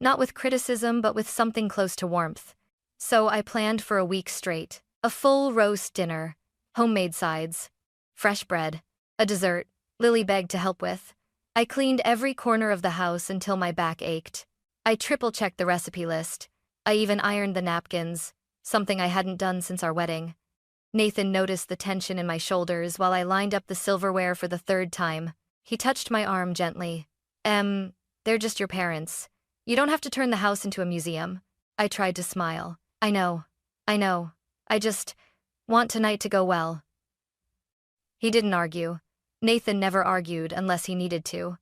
not with criticism but with something close to warmth. So I planned for a week straight. A full roast dinner, homemade sides, fresh bread, a dessert Lily begged to help with. I cleaned every corner of the house until my back ached. I triple-checked the recipe list. I even ironed the napkins, something I hadn't done since our wedding. Nathan noticed the tension in my shoulders while I lined up the silverware for the third time. He touched my arm gently. They're just your parents. You don't have to turn the house into a museum. I tried to smile. I know. I just want tonight to go well. He didn't argue. Nathan never argued unless he needed to.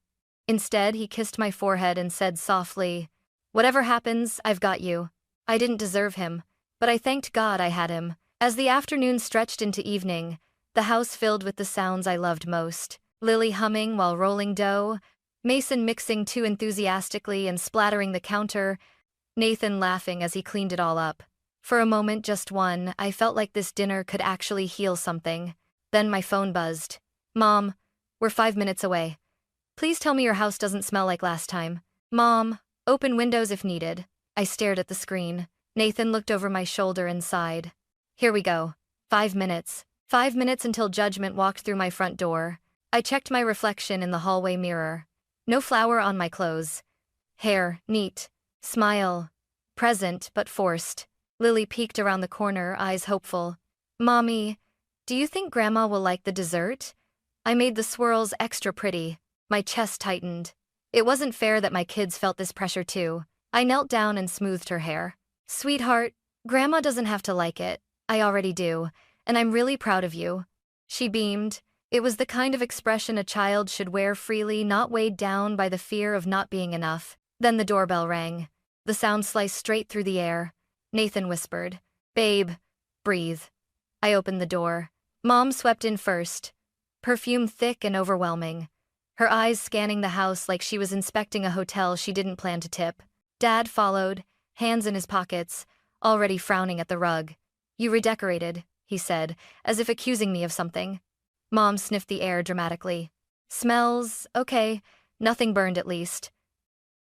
Instead, he kissed my forehead and said softly, "Whatever happens, I've got you." I didn't deserve him, but I thanked God I had him. As the afternoon stretched into evening, the house filled with the sounds I loved most. Lily humming while rolling dough, Mason mixing too enthusiastically and splattering the counter, Nathan laughing as he cleaned it all up. For a moment, just one, I felt like this dinner could actually heal something. Then my phone buzzed. "Mom, we're 5 minutes away. Please tell me your house doesn't smell like last time." "Mom, open windows if needed." I stared at the screen. Nathan looked over my shoulder and sighed. "Here we go. 5 minutes. 5 minutes until judgment walked through my front door. I checked my reflection in the hallway mirror. No flour on my clothes. Hair, neat. Smile. Present, but forced. Lily peeked around the corner, eyes hopeful. "Mommy, do you think Grandma will like the dessert?" I made the swirls extra pretty. My chest tightened. It wasn't fair that my kids felt this pressure too. I knelt down and smoothed her hair. "Sweetheart, Grandma doesn't have to like it. I already do, and I'm really proud of you." She beamed. It was the kind of expression a child should wear freely, not weighed down by the fear of not being enough. Then the doorbell rang. The sound sliced straight through the air. Nathan whispered, "Babe, breathe." I opened the door. Mom swept in first. Perfume thick and overwhelming. Her eyes scanning the house like she was inspecting a hotel she didn't plan to tip. Dad followed, hands in his pockets, already frowning at the rug. "You redecorated," he said, as if accusing me of something. Mom sniffed the air dramatically. "Smells, okay, nothing burned at least."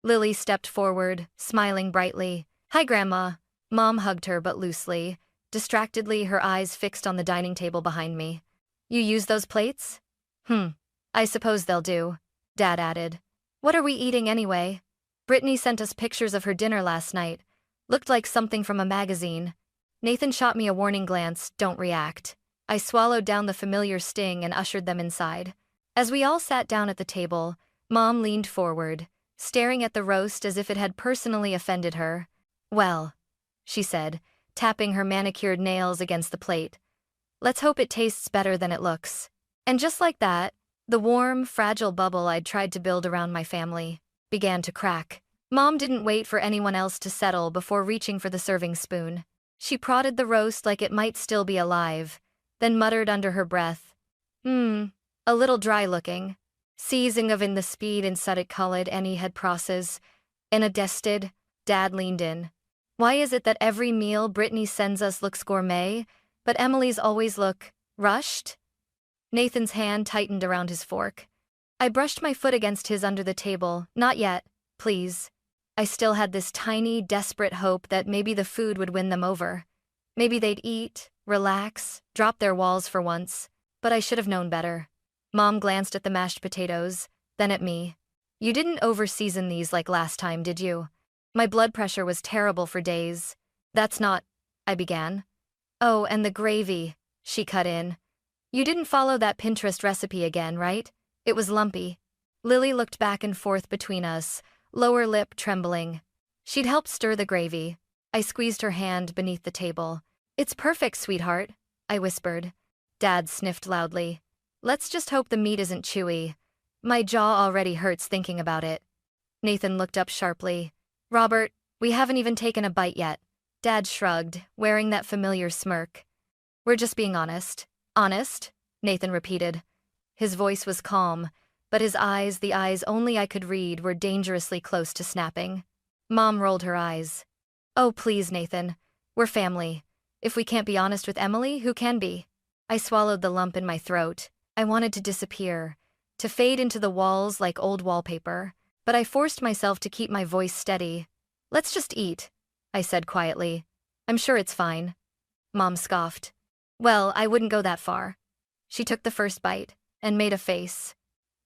Lily stepped forward, smiling brightly. "Hi, Grandma." Mom hugged her but loosely, distractedly, her eyes fixed on the dining table behind me. "You use those plates?" I suppose they'll do," Dad added. "What are we eating anyway?" Brittany sent us pictures of her dinner last night. Looked like something from a magazine. Nathan shot me a warning glance, "Don't react." I swallowed down the familiar sting and ushered them inside. As we all sat down at the table, Mom leaned forward, staring at the roast as if it had personally offended her. "Well," she said, tapping her manicured nails against the plate. "Let's hope it tastes better than it looks." And just like that, the warm, fragile bubble I'd tried to build around my family began to crack. Mom didn't wait for anyone else to settle before reaching for the serving spoon. She prodded the roast like it might still be alive, then muttered under her breath, a little dry looking. Seizing of in the speed inside it colored any head process. In a dested, Dad leaned in. "Why is it that every meal Brittany sends us looks gourmet, but Emily's always look rushed?" Nathan's hand tightened around his fork. I brushed my foot against his under the table. "Not yet, please." I still had this tiny, desperate hope that maybe the food would win them over. Maybe they'd eat, relax, drop their walls for once. But I should have known better. Mom glanced at the mashed potatoes, then at me. "You didn't over-season these like last time, did you?" My blood pressure was terrible for days. "That's not," I began. "Oh, and the gravy," she cut in. "You didn't follow that Pinterest recipe again, right? It was lumpy." Lily looked back and forth between us, lower lip trembling. She'd helped stir the gravy. I squeezed her hand beneath the table. "It's perfect, sweetheart," I whispered. Dad sniffed loudly. "Let's just hope the meat isn't chewy. My jaw already hurts thinking about it." Nathan looked up sharply. "Robert, we haven't even taken a bite yet." Dad shrugged, wearing that familiar smirk. "We're just being honest." "Honest?" Nathan repeated. His voice was calm, but his eyes, the eyes only I could read, were dangerously close to snapping. Mom rolled her eyes. "Oh, please, Nathan. We're family. If we can't be honest with Emily, who can be?" I swallowed the lump in my throat. I wanted to disappear, to fade into the walls like old wallpaper. but I forced myself to keep my voice steady. "Let's just eat," I said quietly. "I'm sure it's fine." Mom scoffed. "Well, I wouldn't go that far." She took the first bite and made a face.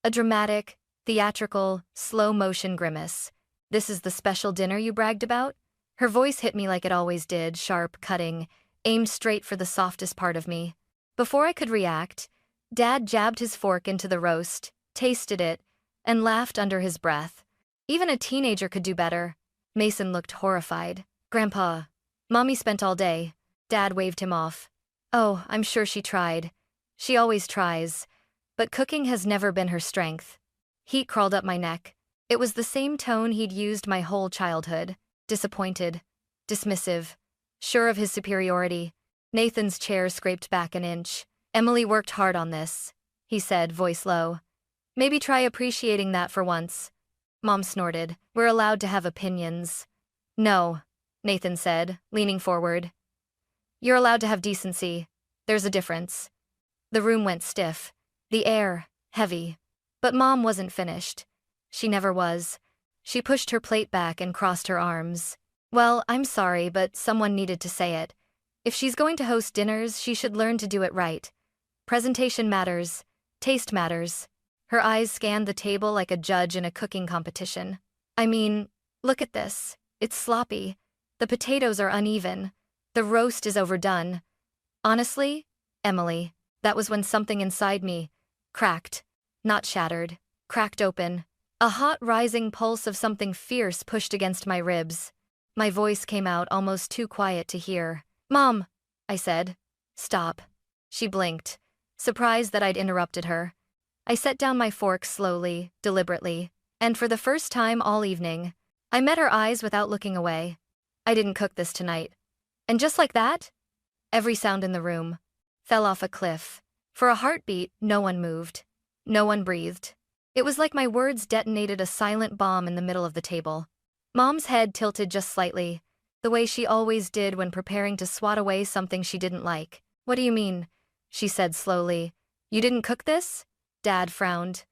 A dramatic, theatrical, slow-motion grimace. "This is the special dinner you bragged about?" Her voice hit me like it always did, sharp, cutting, aimed straight for the softest part of me. Before I could react, Dad jabbed his fork into the roast, tasted it, and laughed under his breath. Even a teenager could do better. Mason looked horrified. "Grandpa, Mommy spent all day." Dad waved him off. "Oh, I'm sure she tried. She always tries. But cooking has never been her strength." Heat crawled up my neck. It was the same tone he'd used my whole childhood. Disappointed. Dismissive. Sure of his superiority. Nathan's chair scraped back an inch. "Emily worked hard on this," he said, voice low. "Maybe try appreciating that for once." Mom snorted. "We're allowed to have opinions." "No," Nathan said, leaning forward. "You're allowed to have decency. There's a difference." The room went stiff. The air, heavy. But Mom wasn't finished. She never was. She pushed her plate back and crossed her arms. "Well, I'm sorry, but someone needed to say it. If she's going to host dinners, she should learn to do it right. Presentation matters. Taste matters." Her eyes scanned the table like a judge in a cooking competition. "I mean, look at this. It's sloppy. The potatoes are uneven. The roast is overdone. Honestly, Emily," that was when something inside me cracked. Not shattered. Cracked open. A hot rising pulse of something fierce pushed against my ribs. My voice came out almost too quiet to hear. "Mom," I said. "Stop." She blinked, surprised that I'd interrupted her. I set down my fork slowly, deliberately, and for the first time all evening, I met her eyes without looking away. "I didn't cook this tonight." And just like that, every sound in the room fell off a cliff. For a heartbeat, no one moved. No one breathed. It was like my words detonated a silent bomb in the middle of the table. Mom's head tilted just slightly, the way she always did when preparing to swat away something she didn't like. "What do you mean?" she said slowly. "You didn't cook this?" Dad frowned.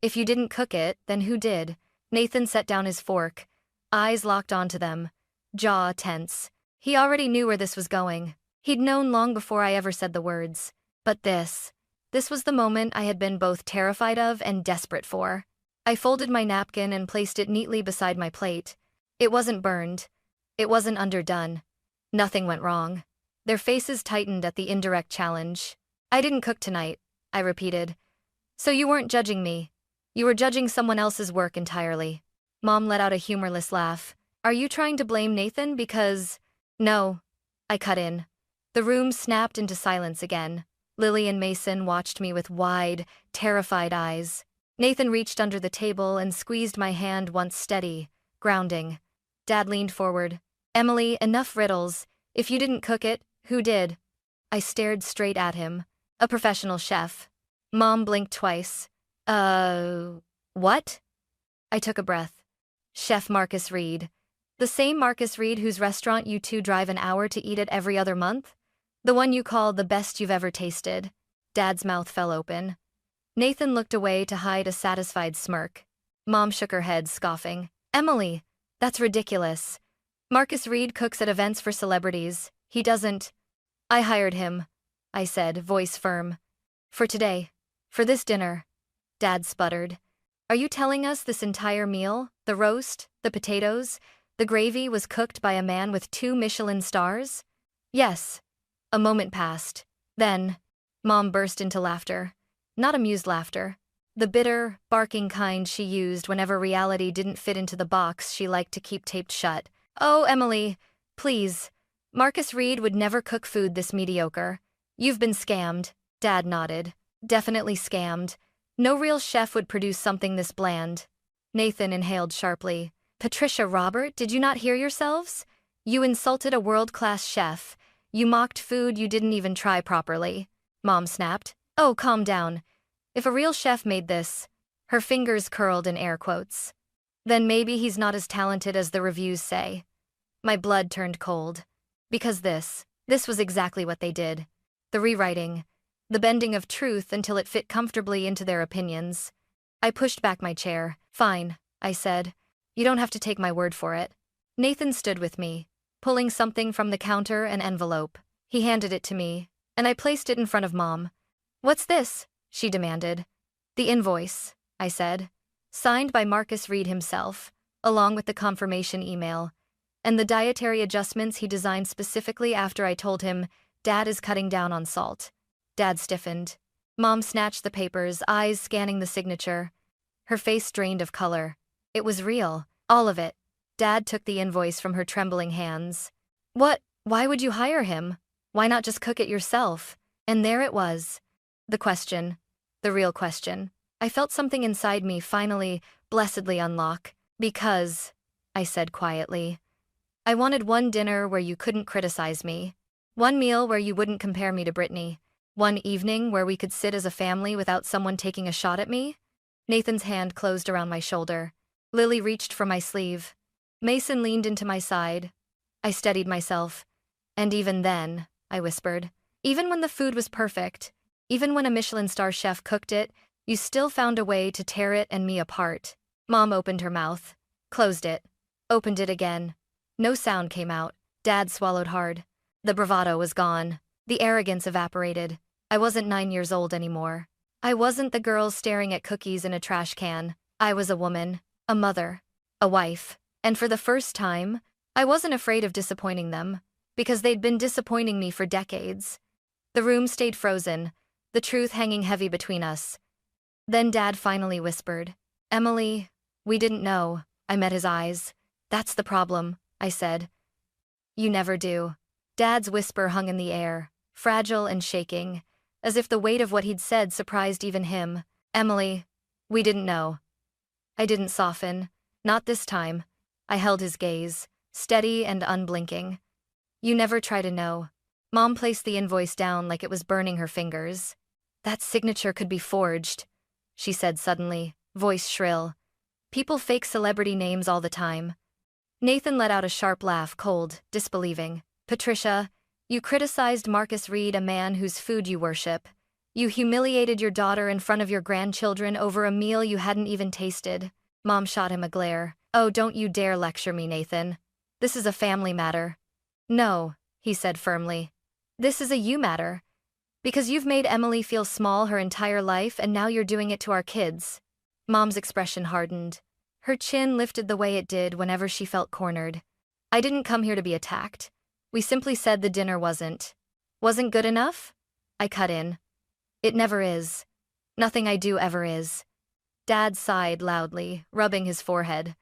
"If you didn't cook it, then who did?" Nathan set down his fork, eyes locked onto them, jaw tense. He already knew where this was going. He'd known long before I ever said the words. But this was the moment I had been both terrified of and desperate for. I folded my napkin and placed it neatly beside my plate. It wasn't burned. It wasn't underdone. Nothing went wrong. Their faces tightened at the indirect challenge. "I didn't cook tonight," I repeated. "So you weren't judging me. You were judging someone else's work entirely." Mom let out a humorless laugh. "Are you trying to blame Nathan because—" "No," I cut in. The room snapped into silence again. Lily and Mason watched me with wide, terrified eyes. Nathan reached under the table and squeezed my hand once steady, grounding. Dad leaned forward. "Emily, enough riddles. If you didn't cook it, who did?" I stared straight at him. "A professional chef." Mom blinked twice. What?" I took a breath. "Chef Marcus Reed. The same Marcus Reed whose restaurant you two drive an hour to eat at every other month? The one you call the best you've ever tasted." Dad's mouth fell open. Nathan looked away to hide a satisfied smirk. Mom shook her head, scoffing. "Emily, that's ridiculous. Marcus Reed cooks at events for celebrities. He doesn't—" "I hired him," I said, voice firm. "For today. For this dinner." Dad sputtered. "Are you telling us this entire meal, the roast, the potatoes, the gravy was cooked by a man with 2 Michelin stars?" "Yes." A moment passed. Then, Mom burst into laughter. Not amused laughter. The bitter, barking kind she used whenever reality didn't fit into the box she liked to keep taped shut. "Oh, Emily, please. Marcus Reed would never cook food this mediocre. You've been scammed." Dad nodded. "Definitely scammed. No real chef would produce something this bland." Nathan inhaled sharply. "Patricia, Robert, did you not hear yourselves? You insulted a world-class chef. You mocked food you didn't even try properly." Mom snapped. "Oh, calm down. If a real chef made this—" her fingers curled in air quotes. "Then maybe he's not as talented as the reviews say." My blood turned cold. Because this was exactly what they did. The rewriting. The bending of truth until it fit comfortably into their opinions. I pushed back my chair. "Fine," I said. You don't have to take my word for it. Nathan stood with me, pulling something from the counter, an envelope. He handed it to me, and I placed it in front of Mom. What's this? She demanded. The invoice, I said. Signed by Marcus Reed himself, along with the confirmation email, and the dietary adjustments he designed specifically after I told him Dad is cutting down on salt. Dad stiffened. Mom snatched the papers, eyes scanning the signature. Her face drained of color. It was real, all of it. Dad took the invoice from her trembling hands. What? Why would you hire him? Why not just cook it yourself? And there it was. The question. The real question. I felt something inside me finally, blessedly unlock. Because, I said quietly, I wanted one dinner where you couldn't criticize me. One meal where you wouldn't compare me to Brittany. One evening where we could sit as a family without someone taking a shot at me. Nathan's hand closed around my shoulder. Lily reached for my sleeve. Mason leaned into my side. I steadied myself. And even then, I whispered, even when the food was perfect, even when a Michelin star chef cooked it, you still found a way to tear it and me apart. Mom opened her mouth, closed it, opened it again. No sound came out. Dad swallowed hard. The bravado was gone. The arrogance evaporated. I wasn't 9 years old anymore. I wasn't the girl staring at cookies in a trash can. I was a woman, a mother, a wife. And for the first time, I wasn't afraid of disappointing them, because they'd been disappointing me for decades. The room stayed frozen, the truth hanging heavy between us. Then Dad finally whispered, Emily, we didn't know. I met his eyes. That's the problem, I said. You never do. Dad's whisper hung in the air, fragile and shaking, as if the weight of what he'd said surprised even him. Emily, we didn't know. I didn't soften. Not this time. I held his gaze, steady and unblinking. You never try to know. Mom placed the invoice down like it was burning her fingers. That signature could be forged, she said suddenly, voice shrill. People fake celebrity names all the time. Nathan let out a sharp laugh, cold, disbelieving. Patricia, you criticized Marcus Reed, a man whose food you worship. You humiliated your daughter in front of your grandchildren over a meal you hadn't even tasted. Mom shot him a glare. Oh, don't you dare lecture me, Nathan. This is a family matter. No, he said firmly. This is a you matter. Because you've made Emily feel small her entire life and now you're doing it to our kids. Mom's expression hardened. Her chin lifted the way it did whenever she felt cornered. I didn't come here to be attacked. We simply said the dinner wasn't good enough? I cut in. It never is. Nothing I do ever is. Dad sighed loudly, rubbing his forehead.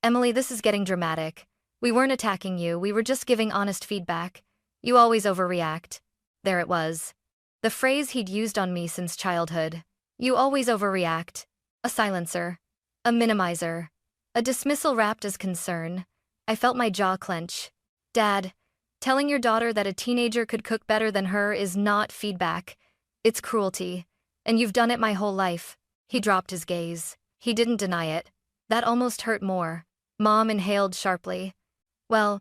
Emily, this is getting dramatic. We weren't attacking you, we were just giving honest feedback. You always overreact. There it was. The phrase he'd used on me since childhood. You always overreact. A silencer. A minimizer. A dismissal wrapped as concern. I felt my jaw clench. Dad, telling your daughter that a teenager could cook better than her is not feedback. It's cruelty. And you've done it my whole life. He dropped his gaze. He didn't deny it. That almost hurt more. Mom inhaled sharply. Well,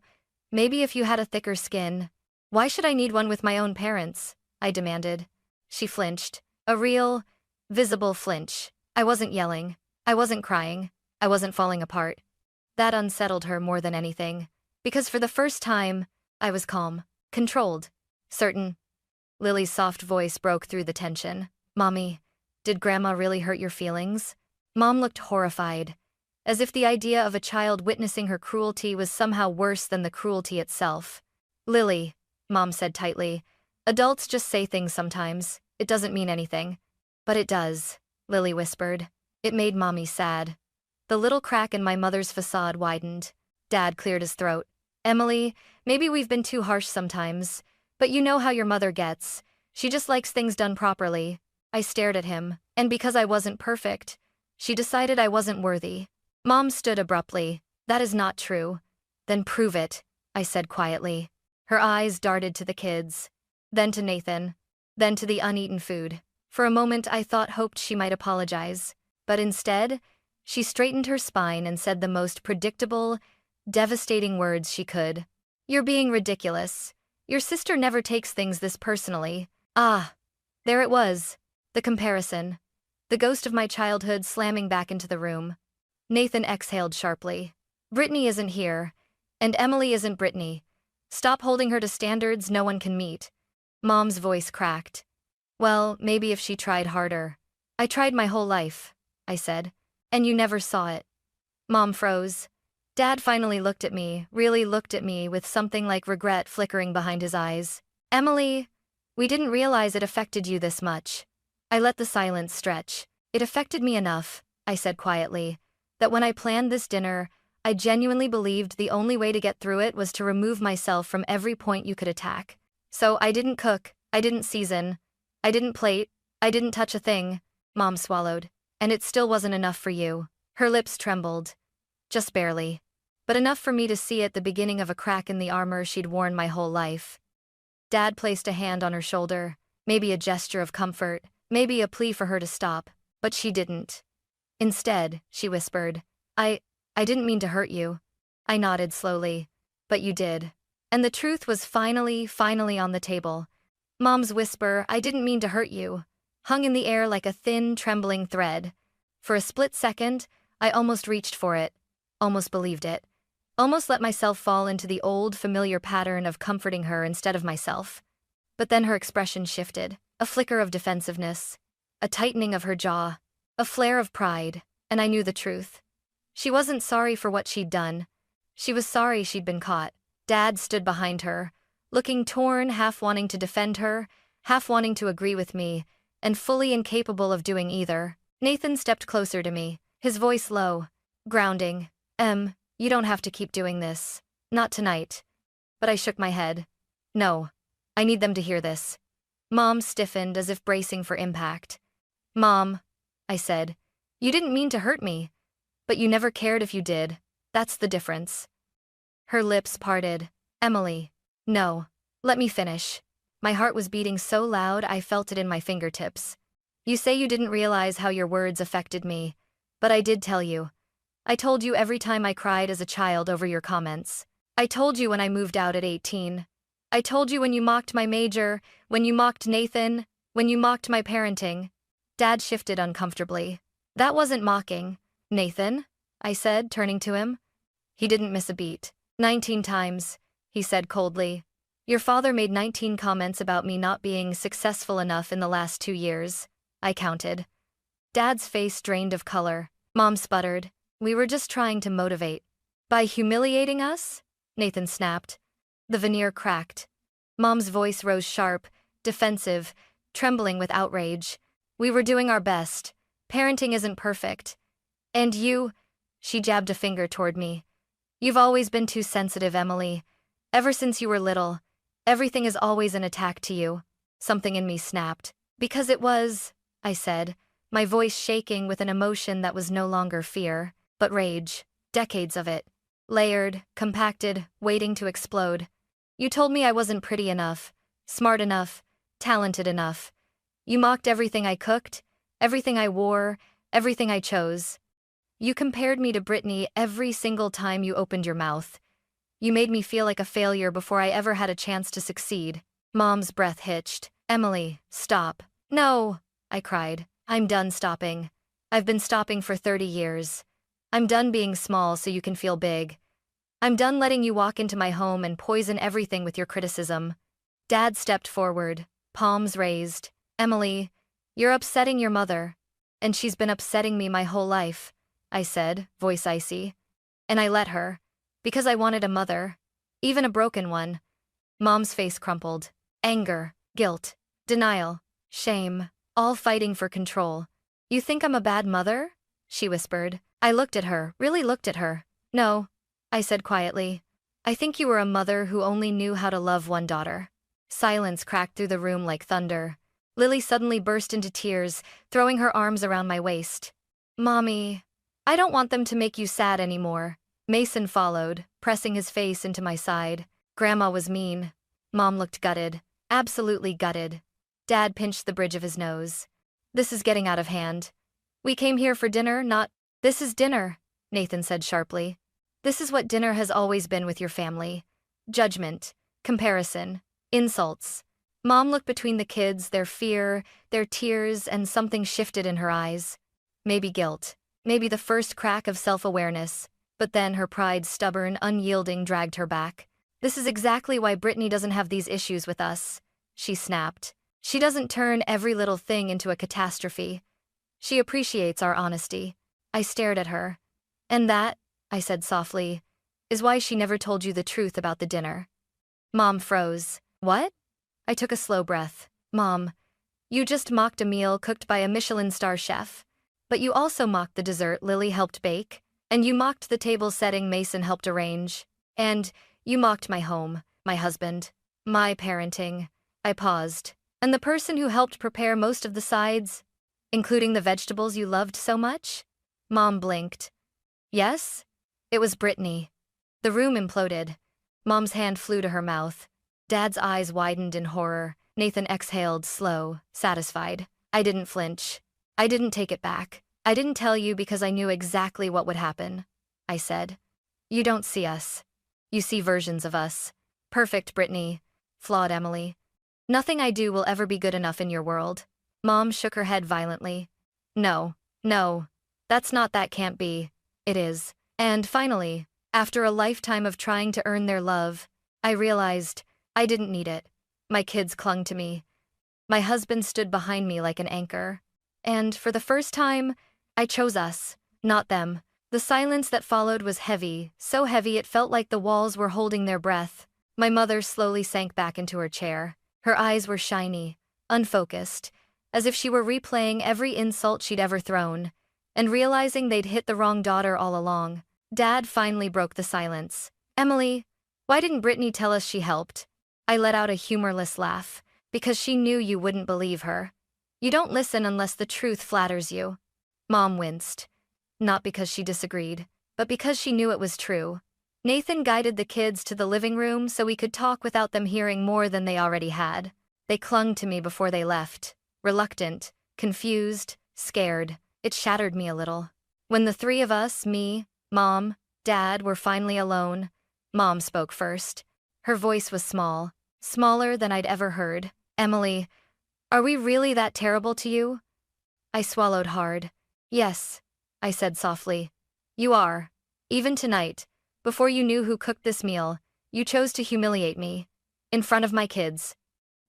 maybe if you had a thicker skin. Why should I need one with my own parents? I demanded. She flinched. A real, visible flinch. I wasn't yelling. I wasn't crying. I wasn't falling apart. That unsettled her more than anything. Because for the first time, I was calm. Controlled. Certain. Lily's soft voice broke through the tension. Mommy, did Grandma really hurt your feelings? Mom looked horrified, as if the idea of a child witnessing her cruelty was somehow worse than the cruelty itself. Lily, Mom said tightly, adults just say things sometimes. It doesn't mean anything. But it does, Lily whispered. It made Mommy sad. The little crack in my mother's facade widened. Dad cleared his throat. Emily, maybe we've been too harsh sometimes, but you know how your mother gets. She just likes things done properly. I stared at him, and because I wasn't perfect, she decided I wasn't worthy. Mom stood abruptly. That is not true. Then prove it, I said quietly. Her eyes darted to the kids, then to Nathan, then to the uneaten food. For a moment I hoped she might apologize, but instead, she straightened her spine and said the most predictable, devastating words she could. You're being ridiculous. Your sister never takes things this personally. Ah, there it was. The comparison. The ghost of my childhood slamming back into the room. Nathan exhaled sharply. Brittany isn't here. And Emily isn't Brittany. Stop holding her to standards no one can meet. Mom's voice cracked. Well, maybe if she tried harder. I tried my whole life, I said. And you never saw it. Mom froze. Dad finally looked at me, really looked at me with something like regret flickering behind his eyes. Emily, we didn't realize it affected you this much. I let the silence stretch. It affected me enough, I said quietly, that when I planned this dinner, I genuinely believed the only way to get through it was to remove myself from every point you could attack. So I didn't cook, I didn't season, I didn't plate, I didn't touch a thing. Mom swallowed. And it still wasn't enough for you. Her lips trembled. Just barely. But enough for me to see at the beginning of a crack in the armor she'd worn my whole life. Dad placed a hand on her shoulder, maybe a gesture of comfort, maybe a plea for her to stop, but she didn't. Instead, she whispered, I didn't mean to hurt you. I nodded slowly. But you did. And the truth was finally on the table. Mom's whisper, I didn't mean to hurt you, hung in the air like a thin, trembling thread. For a split second, I almost reached for it, almost believed it, almost let myself fall into the old, familiar pattern of comforting her instead of myself. But then her expression shifted, a flicker of defensiveness, a tightening of her jaw, a flare of pride, and I knew the truth. She wasn't sorry for what she'd done. She was sorry she'd been caught. Dad stood behind her, looking torn, half wanting to defend her, half wanting to agree with me, and fully incapable of doing either. Nathan stepped closer to me, his voice low, grounding. You don't have to keep doing this. Not tonight. But I shook my head. No. I need them to hear this. Mom stiffened as if bracing for impact. Mom, I said, you didn't mean to hurt me. But you never cared if you did. That's the difference. Her lips parted. Emily. No. Let me finish. My heart was beating so loud I felt it in my fingertips. You say you didn't realize how your words affected me. But I did tell you. I told you every time I cried as a child over your comments. I told you when I moved out at 18. I told you when you mocked my major, when you mocked Nathan, when you mocked my parenting. Dad shifted uncomfortably. That wasn't mocking. Nathan, I said, turning to him. He didn't miss a beat. 19 times, he said coldly. Your father made 19 comments about me not being successful enough in the last 2 years. I counted. Dad's face drained of color. Mom sputtered. We were just trying to motivate. By humiliating us? Nathan snapped. The veneer cracked. Mom's voice rose sharp, defensive, trembling with outrage. We were doing our best. Parenting isn't perfect. And you, she jabbed a finger toward me. You've always been too sensitive, Emily. Ever since you were little, everything is always an attack to you. Something in me snapped. Because it was, I said, my voice shaking with an emotion that was no longer fear, but rage. Decades of it. Layered, compacted, waiting to explode. You told me I wasn't pretty enough, smart enough, talented enough. You mocked everything I cooked, everything I wore, everything I chose. You compared me to Brittany every single time you opened your mouth. You made me feel like a failure before I ever had a chance to succeed. Mom's breath hitched. Emily, stop. No, I cried. I'm done stopping. I've been stopping for 30 years. I'm done being small so you can feel big. I'm done letting you walk into my home and poison everything with your criticism. Dad stepped forward, palms raised. Emily, you're upsetting your mother. And she's been upsetting me my whole life, I said, voice icy. And I let her. Because I wanted a mother. Even a broken one. Mom's face crumpled. Anger, guilt, denial, shame, all fighting for control. You think I'm a bad mother? She whispered. I looked at her, really looked at her. No, I said quietly. I think you were a mother who only knew how to love one daughter. Silence cracked through the room like thunder. Lily suddenly burst into tears, throwing her arms around my waist. Mommy, I don't want them to make you sad anymore. Mason followed, pressing his face into my side. Grandma was mean. Mom looked gutted. Absolutely gutted. Dad pinched the bridge of his nose. This is getting out of hand. We came here for dinner, not— This is dinner, Nathan said sharply. This is what dinner has always been with your family. Judgment, comparison, insults. Mom looked between the kids, their fear, their tears, and something shifted in her eyes. Maybe guilt. maybe the first crack of self-awareness, but then her pride, stubborn, unyielding, dragged her back. "This is exactly why Brittany doesn't have these issues with us," she snapped. "She doesn't turn every little thing into a catastrophe. She appreciates our honesty." I stared at her. "And that," I said softly, "is why she never told you the truth about the dinner." Mom froze. "What?" I took a slow breath. "Mom, you just mocked a meal cooked by a Michelin star chef. But you also mocked the dessert Lily helped bake. And you mocked the table setting Mason helped arrange. And you mocked my home, my husband, my parenting." I paused. "And the person who helped prepare most of the sides, including the vegetables you loved so much?" Mom blinked. "Yes? It was Brittany." The room imploded. Mom's hand flew to her mouth. Dad's eyes widened in horror. Nathan exhaled, slow, satisfied. I didn't flinch. I didn't take it back. "I didn't tell you because I knew exactly what would happen," I said. "You don't see us. You see versions of us. Perfect Brittany, flawed Emily. Nothing I do will ever be good enough in your world." Mom shook her head violently. "No, no, that can't be. It is." And finally, after a lifetime of trying to earn their love, I realized I didn't need it. My kids clung to me. My husband stood behind me like an anchor. And for the first time, I chose us, not them. The silence that followed was heavy, so heavy it felt like the walls were holding their breath. My mother slowly sank back into her chair. Her eyes were shiny, unfocused, as if she were replaying every insult she'd ever thrown, and realizing they'd hit the wrong daughter all along. Dad finally broke the silence. "Emily, why didn't Brittany tell us she helped?" I let out a humorless laugh. "Because she knew you wouldn't believe her. You don't listen unless the truth flatters you." Mom winced. Not because she disagreed, but because she knew it was true. Nathan guided the kids to the living room so we could talk without them hearing more than they already had. They clung to me before they left, reluctant, confused, scared. It shattered me a little. When the three of us, me, Mom, Dad, were finally alone, Mom spoke first. Her voice was small, smaller than I'd ever heard. "Emily, are we really that terrible to you?" I swallowed hard. "Yes," I said softly. "You are. Even tonight, before you knew who cooked this meal, you chose to humiliate me. In front of my kids."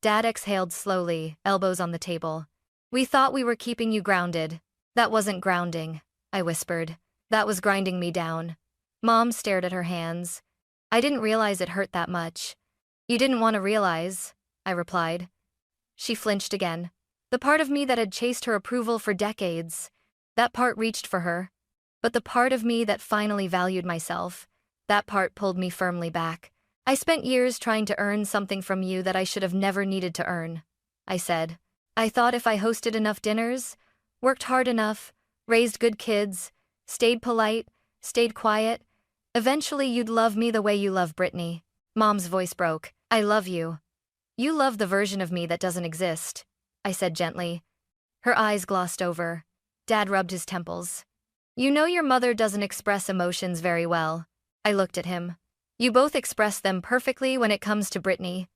Dad exhaled slowly, elbows on the table. "We thought we were keeping you grounded." "That wasn't grounding," I whispered. "That was grinding me down." Mom stared at her hands. "I didn't realize it hurt that much." "You didn't want to realize," I replied. She flinched again. The part of me that had chased her approval for decades, that part reached for her. But the part of me that finally valued myself, that part pulled me firmly back. "I spent years trying to earn something from you that I should have never needed to earn," I said. "I thought if I hosted enough dinners, worked hard enough, raised good kids, stayed polite, stayed quiet, eventually you'd love me the way you love Brittany." Mom's voice broke. "I love you. You love the version of me that doesn't exist," I said gently. Her eyes glossed over. Dad rubbed his temples. "You know your mother doesn't express emotions very well." I looked at him. "You both express them perfectly when it comes to Brittany."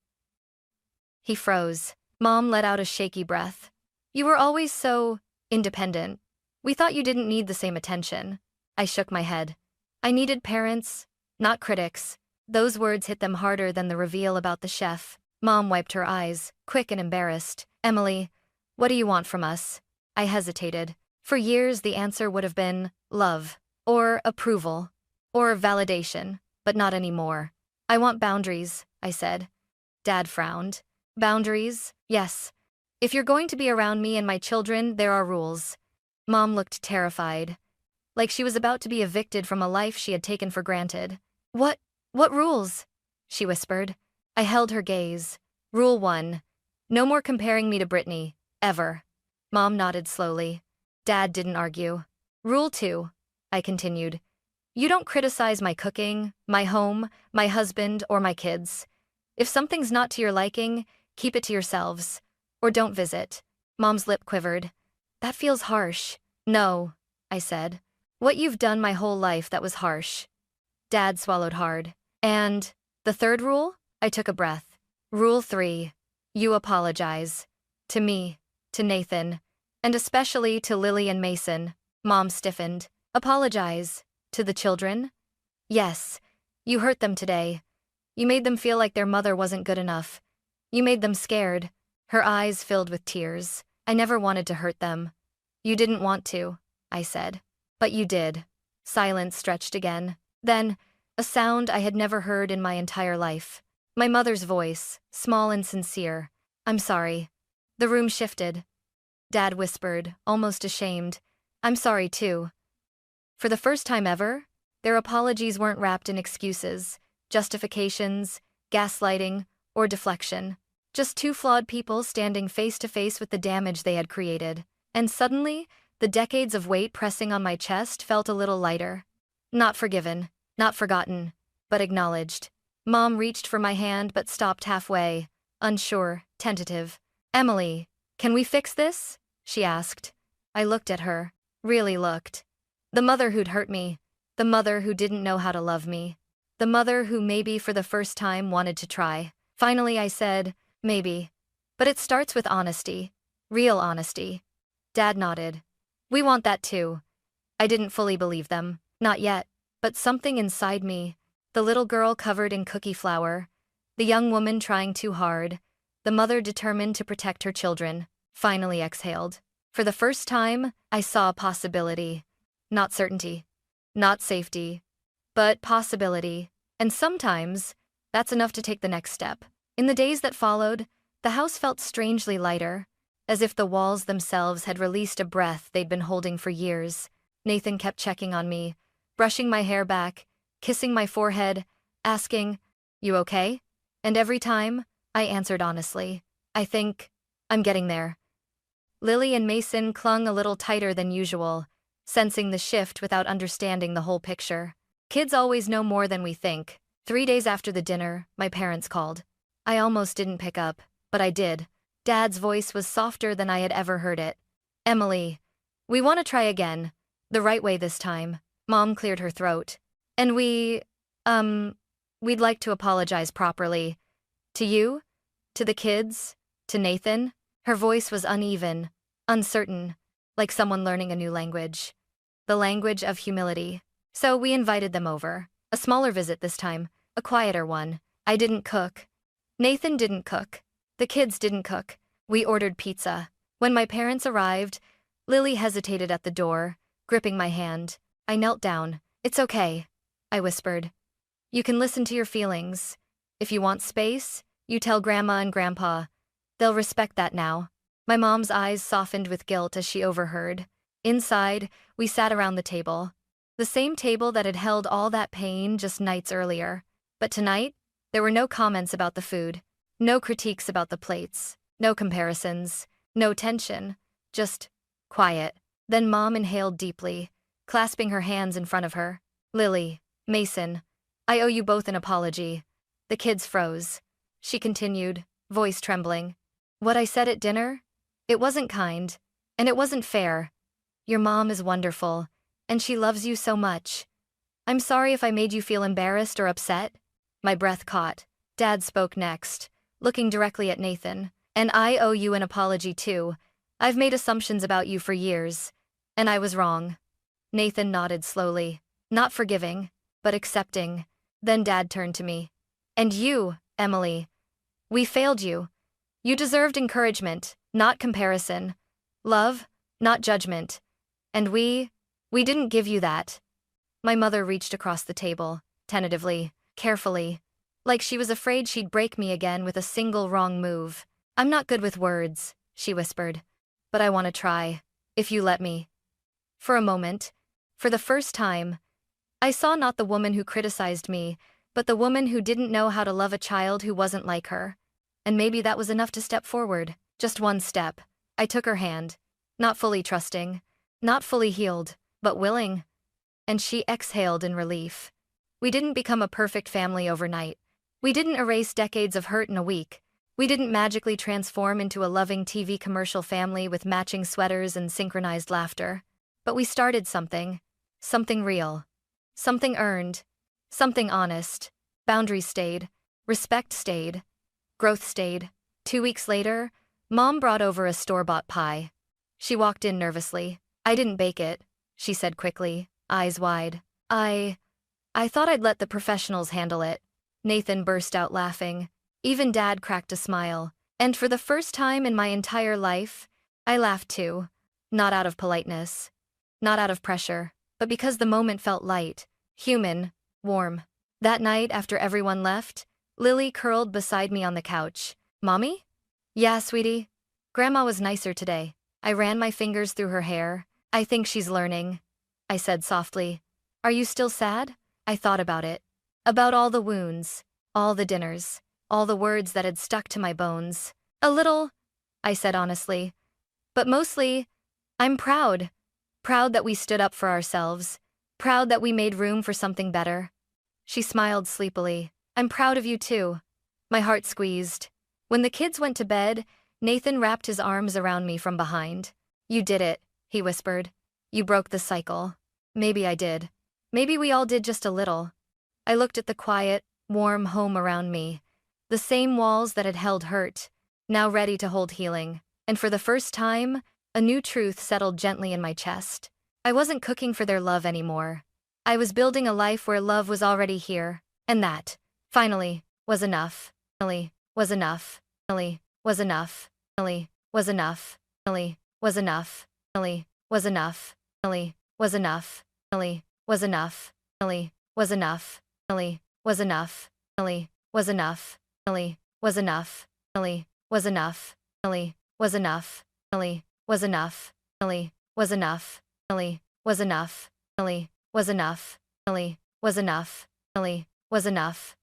He froze. Mom let out a shaky breath. "You were always so independent. We thought you didn't need the same attention." I shook my head. "I needed parents, not critics." Those words hit them harder than the reveal about the chef. Mom wiped her eyes, quick and embarrassed. "Emily, what do you want from us?" I hesitated. For years, the answer would have been love, or approval, or validation, but not anymore. "I want boundaries," I said. Dad frowned. "Boundaries? Yes. If you're going to be around me and my children, there are rules." Mom looked terrified, like she was about to be evicted from a life she had taken for granted. What rules?" she whispered. I held her gaze. "Rule 1. No more comparing me to Brittany, ever." Mom nodded slowly. Dad didn't argue. "Rule 2, I continued. You don't criticize my cooking, my home, my husband, or my kids. If something's not to your liking, keep it to yourselves. Or don't visit." Mom's lip quivered. "That feels harsh." "No," I said. "What you've done my whole life that was harsh." Dad swallowed hard. "And the third rule?" I took a breath. "Rule 3. You apologize. To me, to Nathan, and especially to Lily and Mason." Mom stiffened. Apologize. To the children? Yes. You hurt them today. You made them feel like their mother wasn't good enough. You made them scared. Her eyes filled with tears. I never wanted to hurt them. You didn't want to, I said. But you did. Silence stretched again. Then, a sound I had never heard in my entire life. My mother's voice, small and sincere. I'm sorry. The room shifted. Dad whispered, almost ashamed. I'm sorry too. For the first time ever, their apologies weren't wrapped in excuses, justifications, gaslighting, or deflection. Just two flawed people standing face to face with the damage they had created. And suddenly, the decades of weight pressing on my chest felt a little lighter. Not forgiven, not forgotten, but acknowledged. Mom reached for my hand but stopped halfway, unsure, tentative. Emily, can we fix this? She asked. I looked at her, really looked. The mother who'd hurt me, the mother who didn't know how to love me, the mother who maybe for the first time wanted to try. Finally I said, maybe. But it starts with honesty. Real honesty. Dad nodded. We want that too. I didn't fully believe them. Not yet. But something inside me, the little girl covered in cookie flour, the young woman trying too hard, the mother determined to protect her children, finally exhaled. For the first time, I saw a possibility. Not certainty. Not safety. But possibility. And sometimes, that's enough to take the next step. In the days that followed, the house felt strangely lighter, as if the walls themselves had released a breath they'd been holding for years. Nathan kept checking on me, brushing my hair back, kissing my forehead, asking, "You okay?" And every time, I answered honestly, "I think I'm getting there." Lily and Mason clung a little tighter than usual, sensing the shift without understanding the whole picture. Kids always know more than we think. 3 days after the dinner, my parents called. I almost didn't pick up, but I did. Dad's voice was softer than I had ever heard it. "Emily, we want to try again. The right way this time." Mom cleared her throat. "And we'd like to apologize properly. To you? To the kids? To Nathan?" Her voice was uneven, uncertain, like someone learning a new language. The language of humility. So we invited them over. A smaller visit this time, a quieter one. I didn't cook. Nathan didn't cook. The kids didn't cook. We ordered pizza. When my parents arrived, Lily hesitated at the door, gripping my hand. I knelt down. "It's okay," I whispered. "You can listen to your feelings. If you want space, you tell Grandma and Grandpa. They'll respect that now." My mom's eyes softened with guilt as she overheard. Inside, we sat around the table. The same table that had held all that pain just nights earlier. But tonight, there were no comments about the food, no critiques about the plates, no comparisons, no tension, just quiet. Then Mom inhaled deeply, clasping her hands in front of her. "Lily, Mason, I owe you both an apology." The kids froze. She continued, voice trembling. "What I said at dinner? It wasn't kind, and it wasn't fair. Your mom is wonderful, and she loves you so much. I'm sorry if I made you feel embarrassed or upset." My breath caught. Dad spoke next, looking directly at Nathan. "And I owe you an apology too. I've made assumptions about you for years, and I was wrong." Nathan nodded slowly, not forgiving, but accepting. Then Dad turned to me. "And you, Emily, we failed you. You deserved encouragement, not comparison. Love, not judgment. And we didn't give you that." My mother reached across the table, tentatively, carefully, like she was afraid she'd break me again with a single wrong move. "I'm not good with words," she whispered. "But I want to try, if you let me." For a moment, for the first time, I saw not the woman who criticized me, but the woman who didn't know how to love a child who wasn't like her. And maybe that was enough to step forward. Just one step. I took her hand, not fully trusting, not fully healed, but willing. And she exhaled in relief. We didn't become a perfect family overnight. We didn't erase decades of hurt in a week. We didn't magically transform into a loving TV commercial family with matching sweaters and synchronized laughter. But we started something. Something real. Something earned. Something honest. Boundaries stayed. Respect stayed. Growth stayed. 2 weeks later, Mom brought over a store-bought pie. She walked in nervously. I didn't bake it, she said quickly, eyes wide. I thought I'd let the professionals handle it. Nathan burst out laughing. Even Dad cracked a smile. And for the first time in my entire life, I laughed too. Not out of politeness. Not out of pressure. But because the moment felt light, human, warm. That night, after everyone left, Lily curled beside me on the couch. Mommy? Yeah, sweetie. Grandma was nicer today. I ran my fingers through her hair. I think she's learning, I said softly. Are you still sad? I thought about it. About all the wounds, all the dinners, all the words that had stuck to my bones. A little, I said honestly. But mostly, I'm proud. Proud that we stood up for ourselves. Proud that we made room for something better. She smiled sleepily. I'm proud of you too. My heart squeezed. When the kids went to bed, Nathan wrapped his arms around me from behind. You did it, he whispered. You broke the cycle. Maybe I did. Maybe we all did just a little. I looked at the quiet, warm home around me. The same walls that had held hurt, now ready to hold healing. And for the first time, a new truth settled gently in my chest. I wasn't cooking for their love anymore. I was building a life where love was already here. And that, finally, was enough. Finally, was enough. Finally, was enough. Finally, was enough. Finally, was enough. Finally, was enough. Finally, was enough. Finally, was enough. Finally, was enough. Finally, was enough. Finally, was enough. Finally, was enough. Finally, was enough. Finally, was enough. Finally, was enough. Finally, was enough. Finally, was enough. Finally, was enough. Finally, was enough. Finally, was enough.